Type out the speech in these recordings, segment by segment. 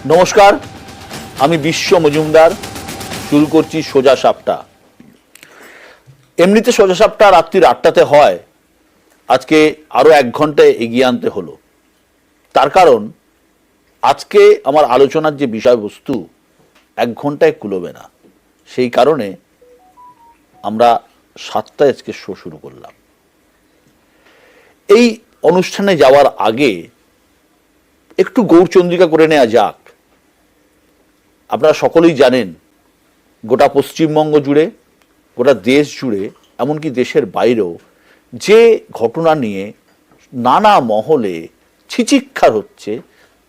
নমস্কার, আমি বিশ্ব মজুমদার। শুরু করছি সোজা সাপটা। এমনিতে সোজা সাপটা রাত্রির 8টাতে হয়, আজকে আরো 1 ঘন্টা এগিয়ে আনতে হলো। তার কারণ আজকে আমার আলোচনার যে বিষয়বস্তু 1 ঘন্টায় কুলোবে না, সেই কারণে আমরা 7টায় আজকে শো শুরু করলাম। এই অনুষ্ঠানে যাওয়ার আগে একটু গৌরচন্দ্রিকা করে নেওয়া যাক। আপনারা সকলেই জানেন, গোটা পশ্চিমবঙ্গ জুড়ে, গোটা দেশ জুড়ে, এমনকি দেশের বাইরেও যে ঘটনা নিয়ে নানা মহলে ছিচিৎকার হচ্ছে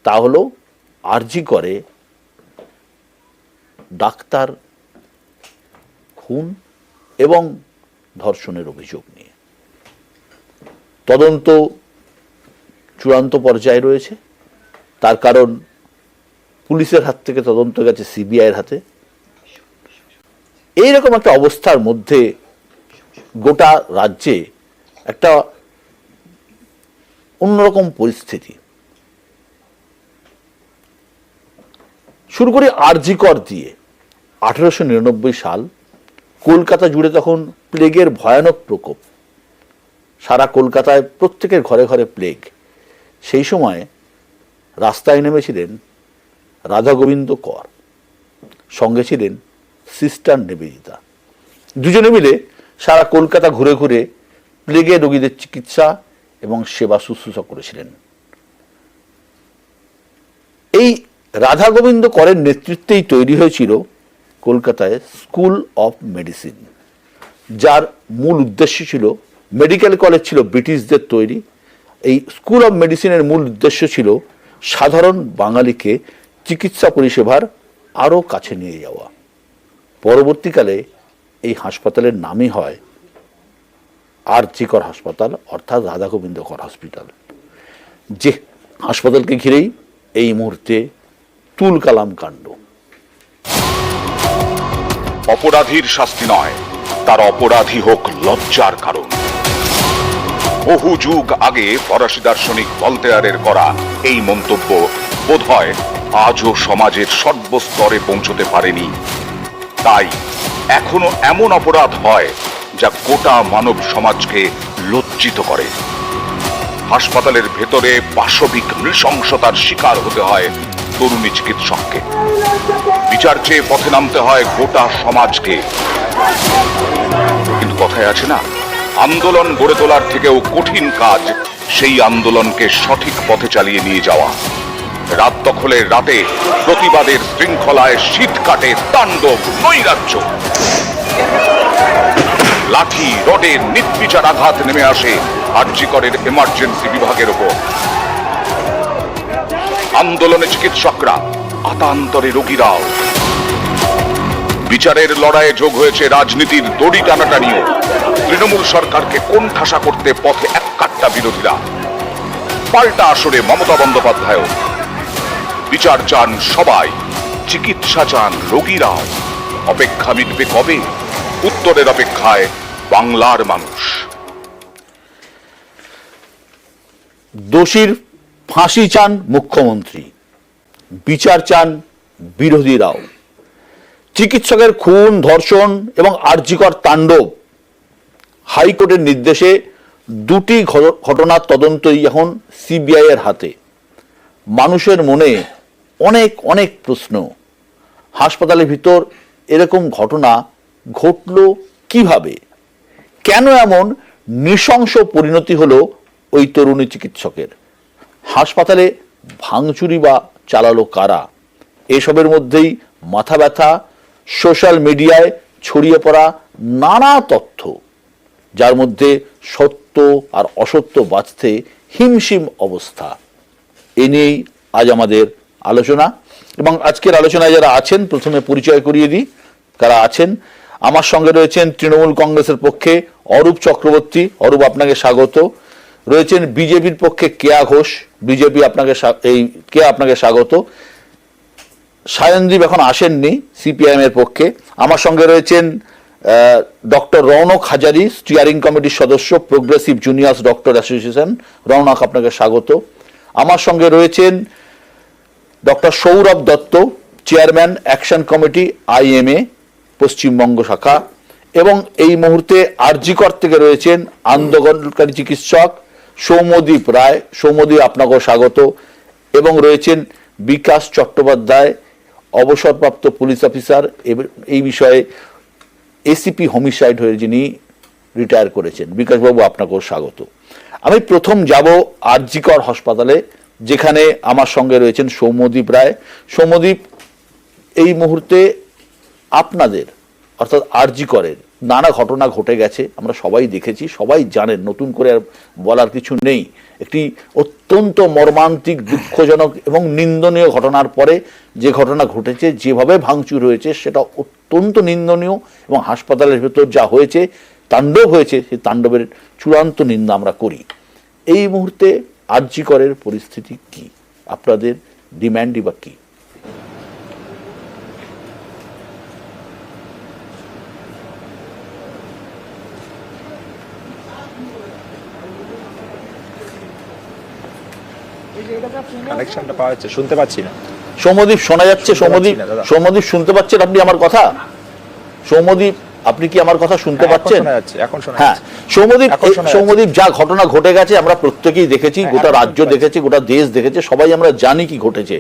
তা হলো আরজি করে ডাক্তার খুন এবং ধর্ষণের অভিযোগ নিয়ে। তদন্ত চূড়ান্ত পর্যায়ে রয়েছে, তার কারণ পুলিশের হাত থেকে তদন্ত গেছে সিবিআইয়ের হাতে। এইরকম একটা অবস্থার মধ্যে গোটা রাজ্যে একটা অন্যরকম পরিস্থিতি। শুরু করি আরজি কর দিয়ে। 1899 সাল, কলকাতা জুড়ে তখন প্লেগের ভয়ানক প্রকোপ। সারা কলকাতায় প্রত্যেকের ঘরে ঘরে প্লেগ। সেই সময় রাস্তায় নেমেছিলেন রাধা গোবিন্দ কর, সঙ্গে ছিলেন সিস্টার নিবেদিতা। দুজনে মিলে সারা কলকাতা ঘুরে ঘুরে প্লেগের রোগীদের চিকিৎসা এবং সেবা শুশ্রূষা করেছিলেন। এই রাধা গোবিন্দ করের নেতৃত্বেই তৈরি হয়েছিল কলকাতায় স্কুল অফ মেডিসিন, যার মূল উদ্দেশ্য ছিল, মেডিকেল কলেজ ছিল ব্রিটিশদের তৈরি। এই স্কুল অফ মেডিসিনের মূল উদ্দেশ্য ছিল সাধারণ বাঙালিকে চিকিৎসা পরিষেবার আরও কাছে নিয়ে যাওয়া। পরবর্তীকালে এই হাসপাতালের নামই হয় আরজি কর হাসপাতাল, অর্থাৎ রাধা গোবিন্দ কর হসপিটাল, যে হাসপাতালকে ঘিরেই এই মুহূর্তে তুলকালাম কাণ্ড। অপরাধীর শাস্তি নয়, তার অপরাধী হোক লজ্জার কারণ। বহু যুগ আগে ফরাসি দার্শনিক ভলতেয়ারের করা এই মন্তব্য বোধহয় আজও সমাজের সর্বস্তরে পৌঁছতে পারেনি। তাই এখনো এমন অপরাধ হয় যা গোটা মানব সমাজকে লজ্জিত করে। হাসপাতালের ভেতরে পাশবিক নৃশংসতার শিকার হতে হয় তরুণী চিকিৎসককে। বিচার চেয়ে পথে নামতে হয় গোটা সমাজকে। কিন্তু কথায় আছে না, আন্দোলন গড়ে তোলার থেকেও কঠিন কাজ সেই আন্দোলনকে সঠিক পথে চালিয়ে নিয়ে যাওয়া। রাত দখলের রাতে প্রতিবাদের শৃঙ্খলায় শীত কাটে তাণ্ডব নৈরাজ্য। লাঠি রডের নির্বিচার আঘাত নেমে আসে আরজি করের এমার্জেন্সি বিভাগের ওপর। আন্দোলনে চিকিৎসকরা, আতান্তরে রোগীরাও। বিচারের লড়াইয়ে যোগ হয়েছে রাজনীতির দড়ি টানাটানিও। তৃণমূল সরকারকে কোণঠাসা করতে পথে এককাট্টা বিরোধীরা। পাল্টা আসরে মমতা বন্দ্যোপাধ্যায়। বিচার চান সবাই, চিকিৎসা চান রোগীরাও। অপেক্ষা মিটবে কবে? উত্তরের অপেক্ষায় বাংলার মানুষ। দোষীর ফাঁসি চান মুখ্যমন্ত্রী, বিচার চান বিরোধীরাও। চিকিৎসকের খুন, ধর্ষণ এবং আরজি কর তাণ্ডব, হাইকোর্টের নির্দেশে দুটি ঘটনার তদন্তই এখন সিবিআই এর হাতে। মানুষের মনে অনেক অনেক প্রশ্ন। হাসপাতালের ভিতর এরকম ঘটনা ঘটল কিভাবে? কেন এমন নৃশংস পরিণতি হলো ওই তরুণী চিকিৎসকের? হাসপাতালে ভাঙচুরি বা চালালো কারা? এসবের মধ্যেই মাথা ব্যথা সোশ্যাল মিডিয়ায় ছড়িয়ে পড়া নানা তথ্য, যার মধ্যে সত্য আর অসত্য বাঁচতে হিমশিম অবস্থা। এ নিয়েই আজ আমাদের আলোচনা। এবং আজকের আলোচনায় যারা আছেন, প্রথমে পরিচয় করিয়ে দিই কারা আছেন। আমার সঙ্গে রয়েছেন তৃণমূল কংগ্রেসের পক্ষে অরূপ চক্রবর্তী। অরূপ, আপনাকে স্বাগত। রয়েছেন বিজেপির পক্ষে কেয়া ঘোষ। বিজেপি আপনাকে স্বাগত। সায়নদীপ এখন আসেননি সিপিআইএম এর পক্ষে। আমার সঙ্গে রয়েছেন ডক্টর রৌনক হাজারি, স্টিয়ারিং কমিটির সদস্য, progressive juniors doctor association. Raunak, আপনাকে স্বাগত। আমার সঙ্গে রয়েছেন doctor Sourav Dutta, chairman action committee IMA Paschimbanga শাখা, এবং এই মুহূর্তে আরজিকর থেকে রয়েছেন আন্দোলনকারী চিকিৎসক সৌম্যদীপ রায়। সৌম্যদীপ, আপনাকেও স্বাগত। এবং রয়েছেন বিকাশ চট্টোপাধ্যায়, অবসরপ্রাপ্ত পুলিশ অফিসার, এই বিষয়ে ACP হোমিসাইড হয়ে যিনি রিটায়ার করেছেন। বিকাশবাবু, আপনাকেও স্বাগত। আমি প্রথম যাব আরজিকর হাসপাতালে, যেখানে আমার সঙ্গে রয়েছেন সৌম্যদীপ রায়। সৌম্যদীপ, এই মুহূর্তে আপনাদের অর্থাৎ আরজিকরের নানা ঘটনা ঘটে গেছে, আমরা সবাই দেখেছি, সবাই জানেন, নতুন করে আর বলার কিছু নেই। একটি অত্যন্ত মর্মান্তিক, দুঃখজনক এবং নিন্দনীয় ঘটনার পরে যে ঘটনা ঘটেছে, যেভাবে ভাঙচুর হয়েছে, সেটা অত্যন্ত নিন্দনীয়। এবং হাসপাতালের ভেতর যা হয়েছে, তাণ্ডব হয়েছে, সেই তাণ্ডবের চূড়ান্ত নিন্দা আমরা করি। এই মুহূর্তে আরজিকরের পরিস্থিতি কি? আপনাদের ডিম্যান্ডই বা কি? কানেকশনটা পাওয়া যাচ্ছে, শুনতে পাচ্ছি না। সৌম্যদীপ, শোনা যাচ্ছে? সৌম্যদীপ, সৌম্যদীপ শুনতে পাচ্ছেন আপনি আমার কথা? সৌম্যদীপ, আপনি কি আমার কথা শুনতে পাচ্ছেন? হ্যাঁ সৌম্যদীপ, যা ঘটনা ঘটে গেছে আমরা প্রত্যেকেই দেখেছি, গোটা রাজ্য দেখেছে, গোটা দেশ দেখেছে, সবাই আমরা জানি কি ঘটেছে।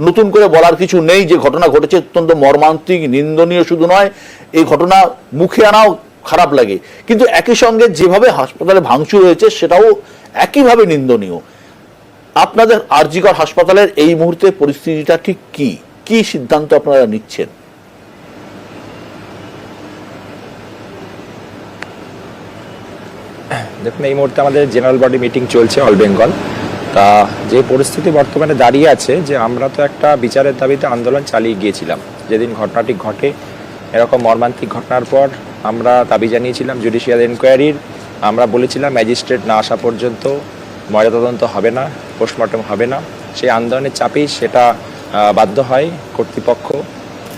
নতুন করে বলার কিছু নেই। যে ঘটনা ঘটেছে অত্যন্ত মর্মান্তিক, নিন্দনীয় শুধু নয়, এই ঘটনা মুখে আনাও খারাপ লাগে, কিন্তু একই সঙ্গে যেভাবে হাসপাতালে ভাঙচুর হয়েছে সেটাও একইভাবে নিন্দনীয়। আপনাদের আরজিকর হাসপাতালের এই মুহূর্তে পরিস্থিতিটা ঠিক কি? কি সিদ্ধান্ত আপনারা নিচ্ছেন? দেখুন, এই মুহূর্তে আমাদের জেনারেল বডি মিটিং চলছে অল বেঙ্গল। তা যে পরিস্থিতি বর্তমানে দাঁড়িয়ে আছে, যে আমরা তো একটা বিচারের দাবিতে আন্দোলন চালিয়ে গিয়েছিলাম। যেদিন ঘটনাটি ঘটে, এরকম মর্মান্তিক ঘটনার পর আমরা দাবি জানিয়েছিলাম জুডিশিয়াল এনকোয়ারির। আমরা বলেছিলাম ম্যাজিস্ট্রেট না আসা পর্যন্ত ময়নাতদন্ত হবে না, পোস্টমর্টম হবে না। সেই আন্দোলনের চাপেই সেটা বাধ্য হয় কর্তৃপক্ষ।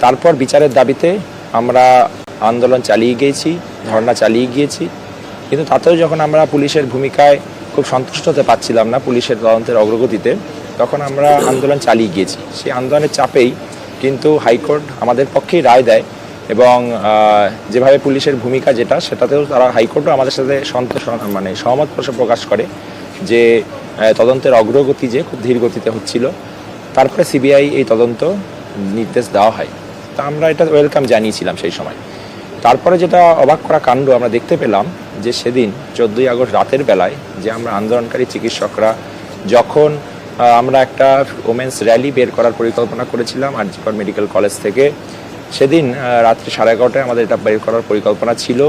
তারপর বিচারের দাবিতে আমরা আন্দোলন চালিয়ে গিয়েছি, ধর্ণা চালিয়ে গিয়েছি। কিন্তু তাতেও যখন আমরা পুলিশের ভূমিকায় খুব সন্তুষ্ট হতে পারছিলাম না, পুলিশের তদন্তের অগ্রগতিতে, তখন আমরা আন্দোলন চালিয়ে গিয়েছি। সেই আন্দোলনের চাপেই কিন্তু হাইকোর্ট আমাদের পক্ষেই রায় দেয়, এবং যেভাবে পুলিশের ভূমিকা যেটা, সেটাতেও তারা, হাইকোর্টও আমাদের সাথে সহমত প্রকাশ করে যে তদন্তের অগ্রগতি যে খুব ধীর গতিতে হচ্ছিল। তারপরে CBI এই তদন্ত নির্দেশ দেওয়া হয়। তা আমরা এটা ওয়েলকাম জানিয়েছিলাম সেই সময়। তারপরে যেটা অবাক করা কাণ্ড আমরা দেখতে পেলাম, যে সেদিন 14ই আগস্ট রাতের বেলায় যে আমরা আন্দোলনকারী চিকিৎসকরা যখন আমরা একটা ওমেন্স র্যালি বের করার পরিকল্পনা করেছিলাম আরজিকর মেডিকেল কলেজ থেকে, সেদিন রাত্রি 11:30টায় আমাদের এটা বের করার পরিকল্পনা ছিল।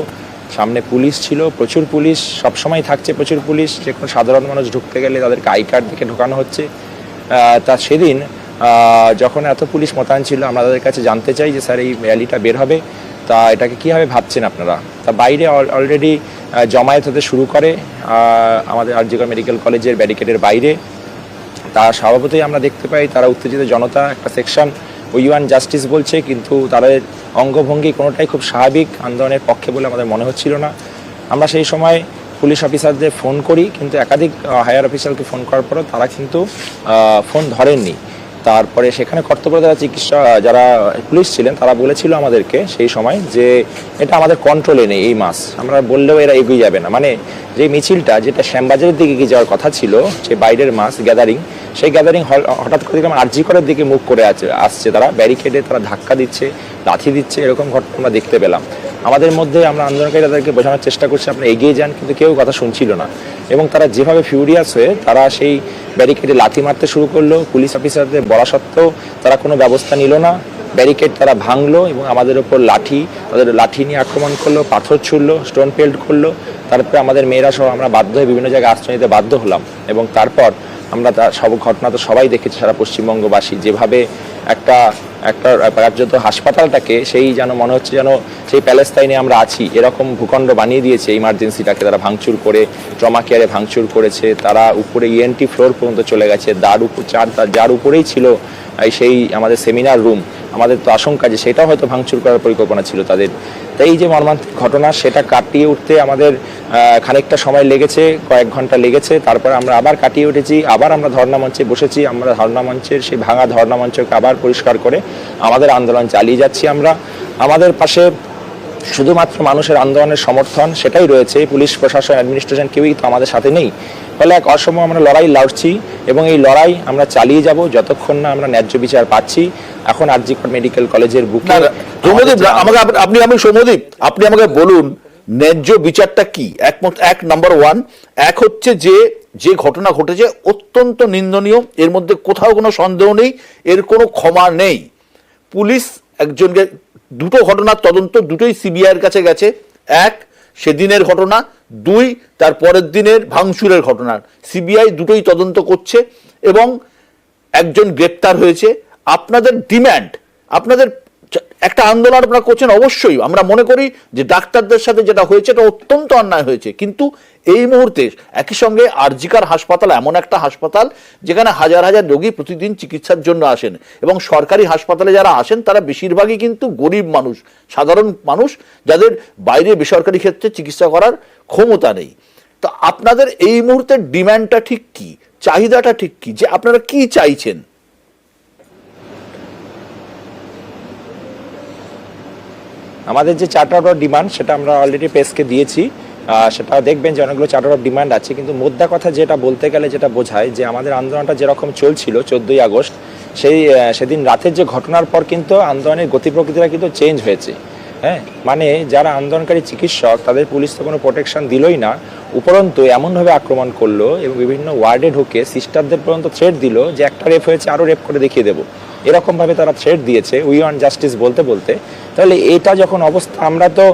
সামনে পুলিশ ছিল, প্রচুর পুলিশ, সবসময় থাকছে প্রচুর পুলিশ। যে কোনো সাধারণ মানুষ ঢুকতে গেলে তাদেরকে আই কার্ড দেখে ঢোকানো হচ্ছে। তা সেদিন যখন এত পুলিশ মোতায়েন ছিল, আমরা তাদের কাছে জানতে চাই যে স্যার, এই র্যালিটা বের হবে, তা এটাকে কীভাবে ভাবছেন আপনারা? তা বাইরে অলরেডি জমায়েত হতে শুরু করে আমাদের আরজিকর মেডিকেল কলেজের ব্যারিকেডের বাইরে। তা স্বভাবতই আমরা দেখতে পাই তারা উত্তেজিত জনতা, একটা সেকশন উই ওয়ান্ট জাস্টিস বলছে, কিন্তু তাদের অঙ্গভঙ্গি কোনোটাই খুব স্বাভাবিক আন্দোলনের পক্ষে বলে আমাদের মনে হচ্ছিল না। আমরা সেই সময় পুলিশ অফিসারদের ফোন করি, কিন্তু একাধিক হায়ার অফিসারকে ফোন করার পরও তারা কিন্তু ফোন ধরেননি। তারপরে সেখানে কর্তব্যরত যারা পুলিশ ছিলেন, তারা বলেছিল আমাদেরকে সেই সময় যে এটা আমাদের কন্ট্রোলে নেই, এই মাস আমরা বললেও এরা এগিয়ে যাবে না। মানে যে মিছিলটা, যেটা শ্যামবাজারের দিকে এগিয়ে যাওয়ার কথা ছিল, যে বাইরের মাস গ্যাদারিং, সেই গ্যাদারিং হঠাৎ করে দেখলাম আরজিকরের দিকে মুখ করে আসছে। তারা ব্যারিকেডে তারা ধাক্কা দিচ্ছে, লাথি দিচ্ছে, এরকম ঘটনা আমরা দেখতে পেলাম। আমাদের মধ্যে আমরা আন্দোলনকারী তাদেরকে বোঝানোর চেষ্টা করছি আপনারা এগিয়ে যান, কিন্তু কেউ কথা শুনছিল না। এবং তারা যেভাবে ফিউরিয়াস হয়ে তারা সেই ব্যারিকেডে লাথি মারতে শুরু করলো, পুলিশ অফিসারদের বলা সত্ত্বেও তারা কোনো ব্যবস্থা নিল না। ব্যারিকেড তারা ভাঙলো এবং আমাদের ওপর তাদের লাঠি নিয়ে আক্রমণ করলো, পাথর ছুড়লো, স্টোন পেল্ট করলো। তারপরে আমাদের মেয়েরা সহ আমরা বাধ্য হয়ে বিভিন্ন জায়গায় আশ্রয় নিতে বাধ্য হলাম। এবং তারপর আমরা সব ঘটনা তো সবাই দেখেছি, সারা পশ্চিমবঙ্গবাসী, যেভাবে একটা কার্যত হাসপাতালটাকে সেই যেন মনে হচ্ছে যেন সেই প্যালেস্তাইনে আমরা আছি, এরকম ভূখণ্ড বানিয়ে দিয়েছে। ইমার্জেন্সিটাকে তারা ভাঙচুর করে, ট্রমা কেয়ারে ভাঙচুর করেছে, তারা উপরে ENT ফ্লোর পর্যন্ত চলে গেছে, যার উপরেই ছিল সেই আমাদের সেমিনার রুম, আমাদের তো আশঙ্কা যে সেটাও হয়তো ভাঙচুর করার পরিকল্পনা ছিল তাদের। তাই এই যে মর্মান্তিক ঘটনা, সেটা কাটিয়ে উঠতে আমাদের খানিকটা সময় লেগেছে, কয়েক ঘন্টা লেগেছে। তারপরে আমরা আবার কাটিয়ে উঠেছি, আবার আমরা ধর্ণা মঞ্চে বসেছি। আমরা ধর্ণা মঞ্চের সেই ভাঙা ধর্ণা মঞ্চকে আবার পরিষ্কার করে আমাদের আন্দোলন চালিয়ে যাচ্ছি। আমাদের পাশে শুধুমাত্র মানুষের আন্দোলনের সমর্থন সেটাই রয়েছে, পুলিশ প্রশাসন অ্যাডমিনিস্ট্রেশন কেউই তো আমাদের সাথে নেই। ফলে এক অসম আমরা লড়াই লড়ছি এবং এই লড়াই আমরা চালিয়ে যাব যতক্ষণ না আমরা ন্যায্য বিচার পাচ্ছি। এখন আর.জি. কর মেডিকেল কলেজের বুকে সৌম্যদীপ, আপনি আমাকে বলুন ন্যায্য বিচারটা কি? এক নাম্বার ওয়ান, এক হচ্ছে যে ঘটনা ঘটেছে অত্যন্ত নিন্দনীয়, এর মধ্যে কোথাও কোনো সন্দেহ নেই, এর কোনো ক্ষমা নেই। পুলিশ একজনকে, দুটো ঘটনার তদন্ত দুটোই সিবিআইয়ের কাছে গেছে। এক সেদিনের ঘটনা, দুই তার পরের দিনের ভাঙচুরের ঘটনা। সিবিআই দুটোই তদন্ত করছে এবং একজন গ্রেপ্তার হয়েছে। আপনাদের ডিম্যান্ড, আপনাদের একটা আন্দোলন আপনারা করছেন, অবশ্যই আমরা মনে করি যে ডাক্তারদের সাথে যেটা হয়েছে এটা অত্যন্ত অন্যায় হয়েছে, কিন্তু এই মুহূর্তে একই সঙ্গে আর.জি. কর হাসপাতাল এমন একটা হাসপাতাল যেখানে হাজার হাজার রোগী প্রতিদিন চিকিৎসার জন্য আসেন, এবং সরকারি হাসপাতালে যারা আসেন তারা বেশিরভাগই কিন্তু গরিব মানুষ, সাধারণ মানুষ, যাদের বাইরে বেসরকারি ক্ষেত্রে চিকিৎসা করার ক্ষমতা নেই। তো আপনাদের এই মুহূর্তে ডিম্যান্ডটা ঠিক কি, চাহিদাটা ঠিক কি, যে আপনারা কি চাইছেন? আমাদের যে চার্টার অফ ডিমান্ড সেটা আমরা অলরেডি প্রেসকে দিয়েছি, সেটা দেখবেন যে অনেকগুলো চার্টার অফ ডিমান্ড আছে। কিন্তু মোদ্দা কথা যেটা বলতে গেলে যেটা বোঝায় যে আমাদের আন্দোলনটা যেরকম চলছিল 14ই আগস্ট, সেদিন রাতের যে ঘটনার পর কিন্তু আন্দোলনের গতি প্রকৃতিটা কিন্তু চেঞ্জ হয়েছে। হ্যাঁ, মানে যারা আন্দোলনকারী চিকিৎসক তাদের পুলিশ তো কোনো প্রোটেকশন দিলই না, উপরন্তু এমনভাবে আক্রমণ করলো এবং বিভিন্ন ওয়ার্ডে ঢুকে সিস্টারদের পর্যন্ত থ্রেট দিল যে একটা রেপ হয়েছে আরও রেপ করে দেখিয়ে দেবো, এরকমভাবে তারা থ্রেট দিয়েছে উই ওয়ান্ট জাস্টিস বলতে বলতে। তাহলে এটা যখন অবস্থা, আমরা তো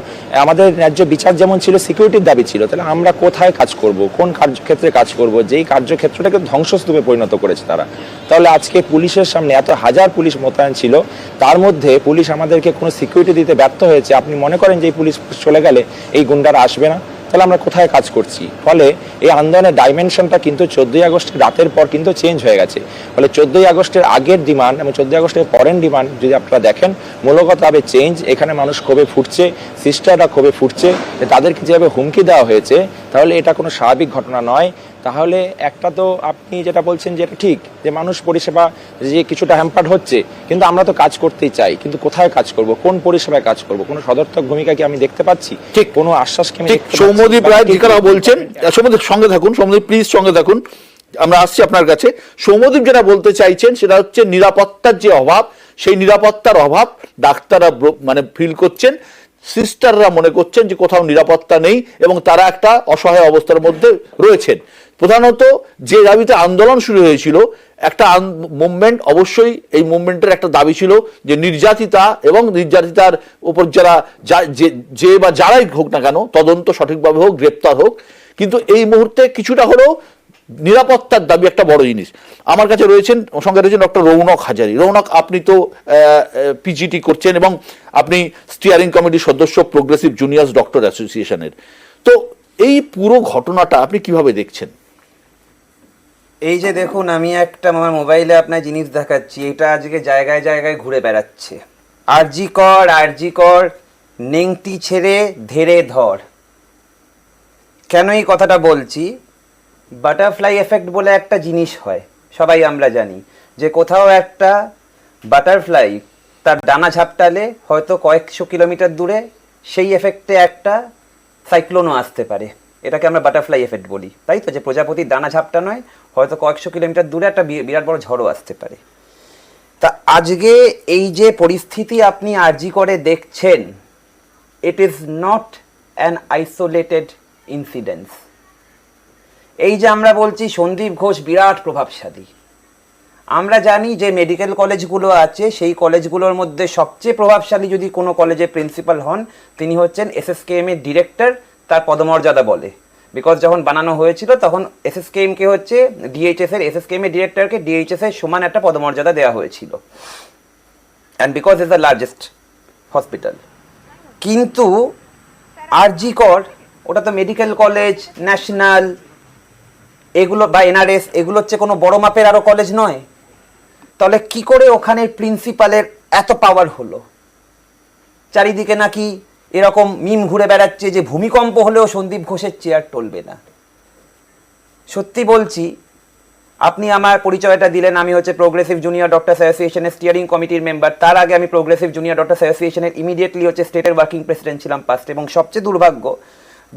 আমাদের ন্যায্য বিচার যেমন ছিল, সিকিউরিটির দাবি ছিল, তাহলে আমরা কোথায় কাজ করব, কোন কার্যক্ষেত্রে কাজ করব, যেই কার্যক্ষেত্রটাকে ধ্বংসস্তূপে পরিণত করেছে তারা। তাহলে আজকে পুলিশের সামনে এত হাজার পুলিশ মোতায়েন ছিল, তার মধ্যে পুলিশ আমাদেরকে কোনো সিকিউরিটি দিতে ব্যর্থ হয়েছে। আপনি মনে করেন যে এই পুলিশ চলে গেলে এই গুন্ডারা আসবে না? তাহলে আমরা কোথায় কাজ করছি? ফলে এই আন্দোলনের ডাইমেনশনটা কিন্তু 14ই আগস্টের রাতের পর কিন্তু চেঞ্জ হয়ে গেছে। ফলে 14ই আগস্টের আগের ডিমান্ড এবং 14ই আগস্টের পরের ডিমান্ড যদি আপনারা দেখেন, মূলগতভাবে চেঞ্জ। এখানে মানুষ ক্ষোভে ফুটছে, সিস্টাররা ক্ষোভে ফুটছে, তাদেরকে যেভাবে হুমকি দেওয়া হয়েছে, তাহলে এটা কোনো স্বাভাবিক ঘটনা নয়। তাহলে একটা তো আপনি যেটা বলছেন যে এটা ঠিক, যে মানুষ পরিষেবা যে কিছুটা হ্যাম্পার্ড হচ্ছে, কিন্তু আমরা তো কাজ করতেই চাই, কিন্তু কোথায় কাজ করব, কোন পরিষেবায় কাজ করব, কোনো সদর্থক ভূমিকা কি আমি দেখতে পাচ্ছি? ঠিক কোনো আশ্বাস কি আমি দেখতে পাচ্ছি? সৌম্যদীপ রায় যেটা বলছেন, সৌম্যদীপ সঙ্গে থাকুন, সৌম্যদীপ প্লিজ সঙ্গে থাকুন, আমরা আসছি আপনার কাছে। সৌম্যদীপ যেটা বলতে চাইছেন সেটা হচ্ছে নিরাপত্তার যে অভাব, সেই নিরাপত্তার অভাব ডাক্তাররা মানে ফিল করছেন, সিস্টাররা মনে করছেন যে কোথাও নিরাপত্তা নেই এবং তারা একটা অসহায় অবস্থার মধ্যে রয়েছেন। প্রধানত যে দাবিতে আন্দোলন শুরু হয়েছিল, একটা মুভমেন্ট, অবশ্যই এই মুভমেন্টের একটা দাবি ছিল যে নির্যাতিতা এবং নির্যাতিতার উপর যে বা যারাই হোক না কেন তদন্ত সঠিকভাবে হোক, গ্রেপ্তার হোক। কিন্তু এই মুহূর্তে কিছুটা হলেও নিরাপত্তার দাবি একটা বড় জিনিস। আমার কাছে সঙ্গে রয়েছেন ডক্টর রৌনক হাজারি। রৌনক, আপনি তো পিজিটি করছেন এবং আপনি স্টিয়ারিং কমিটির সদস্য প্রোগ্রেসিভ জুনিয়র্স ডক্টর অ্যাসোসিয়েশনের। তো এই পুরো ঘটনাটা আপনি কিভাবে দেখছেন? এই যে দেখুন, আমি একটা আমার মোবাইলে আপনার জিনিস দেখাচ্ছি, এটা আজকে জায়গায় জায়গায় ঘুরে বেড়াচ্ছে। আর.জি. কর নেংটি ছেড়ে ধেড়ে ধর। কেন এই কথাটা বলছি? বাটারফ্লাই এফেক্ট বলে একটা জিনিস হয়, সবাই আমরা জানি যে কোথাও একটা বাটারফ্লাই তার ডানা ঝাপটালে হয়তো কয়েকশো কিলোমিটার দূরে সেই এফেক্টে একটা সাইক্লোনও আসতে পারে। এটাকে আমরা বাটারফ্লাই এফেক্ট বলি, তাই তো? যে প্রজাপতির ডানা ঝাপটা নয়, হয়তো কয়েকশো কিলোমিটার দূরে একটা বিরাট বড় ঝড়ও আসতে পারে। তা আজকে এই যে পরিস্থিতি আপনি আর.জি. করে দেখছেন, it is not an isolated incidence. এই যে আমরা বলছি সন্দীপ ঘোষ বিরাট প্রভাবশালী, আমরা জানি যে মেডিকেল কলেজগুলো আছে সেই কলেজগুলোর মধ্যে সবচেয়ে প্রভাবশালী যদি কোনো কলেজের প্রিন্সিপাল হন, তিনি হচ্ছেন SSKM এর ডিরেক্টর, তার পদমর্যাদা বলে। বিকজ যখন বানানো হয়েছিল তখন SSKM-কে হচ্ছে SSKM এর ডিরেক্টরকে DHS এর সমান একটা পদমর্যাদা দেওয়া হয়েছিল, and because is the largest hospital. কিন্তু আর.জি. কর ওটা তো মেডিকেল কলেজ, ন্যাশনাল এগুলো বা NRS, এগুলো হচ্ছে কোনো বড় মাপের আরও কলেজ নয়। তাহলে কি করে ওখানে প্রিন্সিপালের এত পাওয়ার হলো? চারিদিকে নাকি এরকম মিম ঘুরে বেড়াচ্ছে যে ভূমিকম্প হলেও সন্দীপ ঘোষের চেয়ার টলবে না। সত্যি বলছি, আপনি আমার পরিচয়টা দিলেন, আমি হচ্ছে প্রোগ্রেসিভ জুনিয়র ডক্টরস অ্যাসোসিয়েশনের স্টিয়ারিং কমিটির মেম্বার। তার আগে আমি প্রোগ্রেসিভ জুনিয়র ডক্টরস অ্যাসোসিয়েশনের ইমিডিয়েটলি হচ্ছে স্টেটের ওয়ার্কিং প্রেসিডেন্ট ছিলাম পাস্ট। এবং সবচেয়ে দুর্ভাগ্য,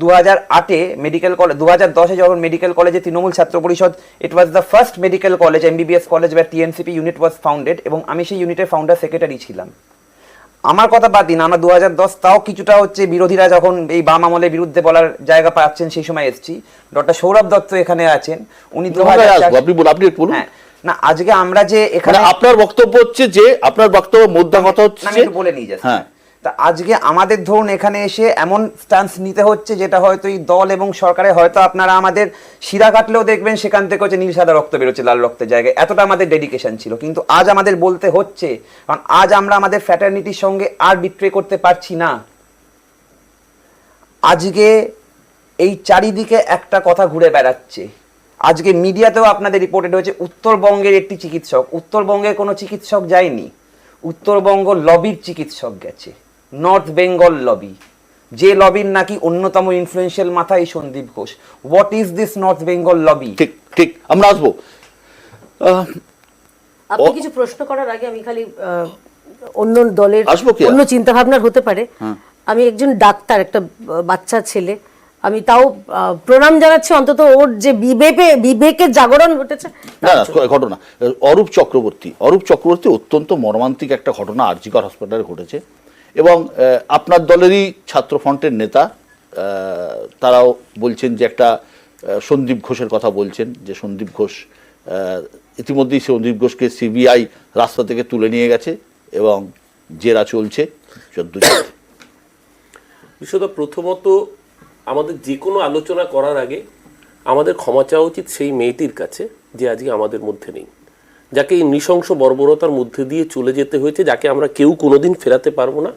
2008-এ মেডিকেল কলেজ, 2010-এ যখন মেডিকেল কলেজে Trinamool Chhatra Parishad, it was the first medical college, MBBS college where TNCP unit was founded, এবং আমি সেই ইউনিটের ফাউন্ডার সেক্রেটারি ছিলাম। আমার কথা বাদ দিন, আমরা 2010 তাও কিছুটা হচ্ছে বিরোধীরা যখন এই বাম আমলের বিরুদ্ধে বলার জায়গা পাচ্ছেন সেই সময় এসেছি। ডক্টর সৌরভ দত্ত এখানে আছেন, উনি আপনি বলুন। হ্যাঁ, না আজকে আমরা যে এখানে আপনার বক্তব্য হচ্ছে যে আপনার বক্তব্য মুদ্রা কথা হচ্ছে, আমি একটু বলে নিয়ে যাচ্ছি। হ্যাঁ, তা আজকে আমাদের ধরুন এখানে এসে এমন স্ট্যান্স নিতে হচ্ছে যেটা হয়তো এই দল এবং সরকারে হয়তো আপনারা আমাদের শিরা কাটলেও দেখবেন সেখান থেকে হচ্ছে নীল সাদা রক্ত বেরোচ্ছে লাল রক্তের জায়গায়, এতটা আমাদের ডেডিকেশন ছিল। কিন্তু আজ আমাদের বলতে হচ্ছে, কারণ আজ আমরা আমাদের ফ্র্যাটার্নিটির সঙ্গে আর বিট্রে করতে পারছি না। আজকে এই চারিদিকে একটা কথা ঘুরে বেড়াচ্ছে, আজকে মিডিয়াতেও আপনাদের রিপোর্টেড হয়েছে উত্তরবঙ্গের একটি চিকিৎসক, উত্তরবঙ্গের কোনো চিকিৎসক যায়নি, উত্তরবঙ্গ লবির চিকিৎসক গেছে, নর্থ বেঙ্গল লবি, যে লবির নাকি অন্যতম ইনফ্লুয়েন্সিয়াল মাথা এই Sandip Ghosh. What is this north Bengal lobby? ঠিক ঠিক, আমরা আসবো। আপনি কিছু প্রশ্ন করার আগে আমি খালি অন্য দলের আসবো কি? অন্য চিন্তা ভাবনার হতে পারে। আমি একজন ডাক্তার, একটা বাচ্চা ছেলে, আমি তাও প্রণাম জানাচ্ছি অন্তত ওর যে বিবেকের জাগরণ ঘটেছে। না ঘটনা, অরূপ চক্রবর্তী অত্যন্ত মর্মান্তিক একটা ঘটনা আরজিকর হসপিটালে ঘটেছে, এবং আপনার দলেরই ছাত্র ফ্রন্টের নেতা তারাও বলছেন যে একটা সন্দীপ ঘোষের কথা বলছেন, যে সন্দীপ ঘোষ ইতিমধ্যেই সন্দীপ ঘোষকে CBI রাস্তা থেকে তুলে নিয়ে গেছে এবং জেরা চলছে। বিষয়টা প্রথমত আমাদের যে কোনো আলোচনা করার আগে আমাদের ক্ষমা চাওয়া উচিত সেই মেয়েটির কাছে যে আজকে আমাদের মধ্যে নেই, যাকে এই নৃশংস বর্বরতার মধ্যে দিয়ে চলে যেতে হয়েছে, যাকে আমরা কেউ কোনোদিন ফেরাতে পারবো না।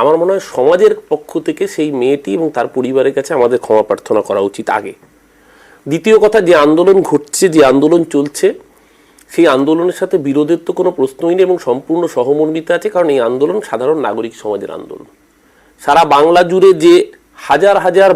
আমার মনে হয় সমাজের পক্ষ থেকে সেই মেয়েটি এবং তার পরিবারের কাছে আমাদের ক্ষমা প্রার্থনা করা উচিত আগে। দ্বিতীয় কথা, যে আন্দোলন ঘটছে, যে আন্দোলন চলছে, সেই আন্দোলনের সাথে বিরোধের তো কোনো প্রশ্নই নেই এবং সম্পূর্ণ সহমর্মিতা আছে, কারণ এই আন্দোলন সাধারণ নাগরিক সমাজের আন্দোলন। সারা বাংলা জুড়ে যে হাজার হাজার